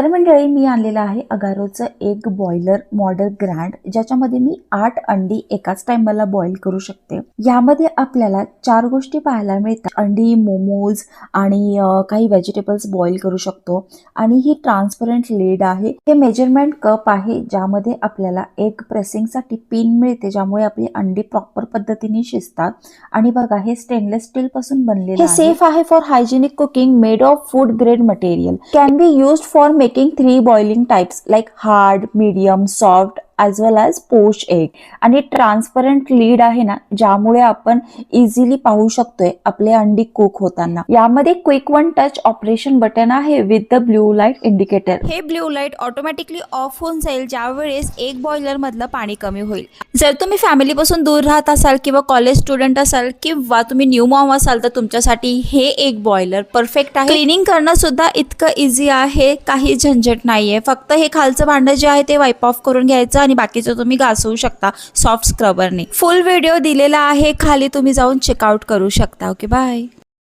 तर मंडळी मी आणलेलं आहे अगारोचं एग बॉयलर मॉडल ग्रँड, ज्याच्यामध्ये मी 8 अंडी एकाच टाइमला बॉईल करू शकते। यामध्ये आपल्याला 4 गोष्टी पाहायला मिळतात, अंडी, मोमोज आणि काही व्हेजिटेबल्स बॉईल करू शकतो। आणि ही ट्रान्सपरंट लीड आहे। हे मेजरमेंट कप आहे ज्यामध्ये आपल्याला एग प्रेसिंग साठी पिन मिळते, ज्यामुळे आपली अंडी प्रॉपर पद्धतीने शिजतात। आणि बघा हे स्टेनलेस स्टील पासून बनलेले आहे। सेफ आहे for hygienic cooking, made of food grade material, can be used for making 3 boiling types like hard, medium, soft as well as पोच एग। आणि ट्रान्सपरंट लीड आहे ना, ज्यामुळे आपण इझिली पाहू शकतोय आपले अंडी कुक होताना। यामध्ये quick one touch operation button आहे with the blue light indicator. हे ब्लू लाईट ऑटोमॅटिकली ऑफ होऊन जाईल ज्यावेळेस एग बॉयलर मधलं पाणी कमी होईल। जर तुम्ही फॅमिली पासून दूर राहत असाल किंवा कॉलेज स्टुडंट असाल किंवा तुम्ही न्यू मॉम असाल तर तुमच्यासाठी हे एग बॉयलर परफेक्ट आहे। क्लिनिंग करणं सुद्धा इतकं इझी आहे, काही झंझट नाहीये। फक्त हे खालचं भांडं जे आहे ते वाईप ऑफ करून घ्यायचं आणि बाकीचं तुम्ही घासवू शकता सॉफ्ट स्क्रबरने। फुल व्हिडिओ दिलेला आहे खाली, तुम्ही जाऊन चेकआउट करू शकता। Okay bye.